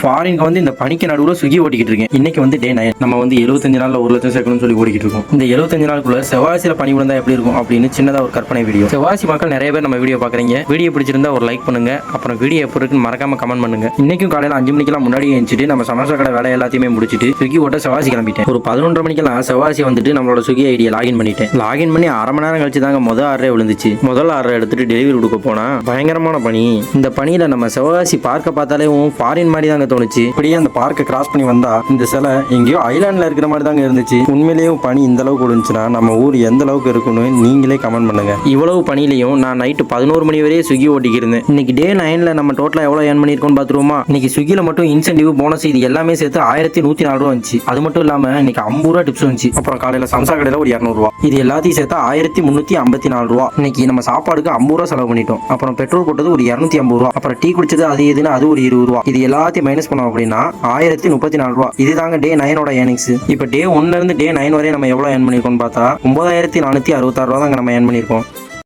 ஃபாரினுக்கு வந்து இந்த பனிக்கு நடுவில் ஸ்விக்கி ஓட்டிக்கிட்டு இருக்கேன். இன்னைக்கு வந்து டே 9. நம்ம வந்து 75 நாள்ல 1 லட்சம் சேர்க்கணும்னு சொல்லி ஓடிக்கிட்டு இருக்கோம். இந்த 75 நாளுக்குள்ள செவ்வாசியில பனி விழுந்தா எப்படி இருக்கும் அப்படின்னு சின்னதா ஒரு கற்பனை வீடியோ. செவ்வாசி மக்கள் நிறைய பேர் நம்ம வீடியோ பாக்குறீங்க. வீடியோ பிடிச்சிருந்தா ஒரு லைக் பண்ணுங்க. அப்புறம் வீடியோ எப்படி இருக்குன்னு மறக்காம கமெண்ட் பண்ணுங்க. இன்னைக்கும் காலையில 5 மணிக்கெல்லாம் முன்னாடி எழுந்துட்டு நம்ம சமோசா கடை வேலை எல்லாத்தையுமே முடிச்சிட்டு ஸ்விக்கி ஓட்ட செவ்வாசி கிளம்பிட்டேன். ஒரு 11:30 மணிக்கெல்லாம் செவ்வாசி வந்துட்டு நம்மளோட ஸ்விக்கி ஐடியை லாகின் பண்ணிட்டேன். லாகின் பண்ணி அரை மணி நேரம் கழிச்சு தாங்க முதல் ஆர்டரே விழுந்துச்சு. முதல் ஆர்டர் எடுத்துட்டு டெலிவரி கொடுக்க போனா பயங்கரமான பனி. இந்த பனியில நம்ம செவ்வாசி பார்க்க பார்த்தாலே ஃபாரின் மாதிரி தாங்க தோணுச்சு. இப்படியே அந்த பார்க்க கிராஸ் பண்ணி வந்தா இந்த சிலை எங்கேயோ ஐலாண்ட்ல இருக்கிற மாதிரி தாங்க இருந்துச்சு. உண்மையிலேயே பனி இந்த அளவுக்கு இருந்துச்சுன்னா நம்ம ஊர் எந்த அளவுக்கு இருக்குன்னு நீங்களே கமெண்ட் பண்ணுங்க. இவ்வளவு பனிலையும் நான் நைட்டு 11 மணி வரையே ஸ்விக்கி ஓட்டிக்கிட்டு இருந்தேன். இன்னைக்கு டே 9ல நம்ம டோட்டலா எவ்வளவு ஏர்ன் பண்ணிருக்கோம்னு பாத்துருவோமா? இன்னைக்கு ஸ்விக்கில மட்டும் இன்சென்டிவ் போனஸ் இது எல்லாமே சேர்த்து 1104 ரூபா வந்துச்சு. அது மட்டும் இல்லாம இன்னைக்கு 50 ரூபா டிப்ஸ் வந்துச்சு. அப்புறம் காலையில சம்சா கடையில ஒரு 200 ரூபா. இது எல்லாத்தையும் சேர்த்தா 1354 ரூபா. இன்னைக்கு நம்ம சாப்பாடுக்கு 50 ரூபா செலவு பண்ணிட்டோம். அப்புறம் பெட்ரோல் போட்டது ஒரு 250 ரூபா. அப்புறம் டீ குடிச்சது அது எதுன்னு அது ஒரு 20 ரூபா. இது எல்லாத்தையும் மைனஸ் பண்ணோம் அப்படின்னா 1034 ரூபா. இதுதாங்க டே 9ஓட ஏர்னிங்ஸ். இப்போ டே 1ல இருந்து டே 9 வரை நம்ம எவ்வளவு ஏர்ன் பண்ணிருக்கோம்னு பார்த்தா 9466 ரூபா தாங்க நம்ம ஏர்ன் பண்ணிருக்கோம்.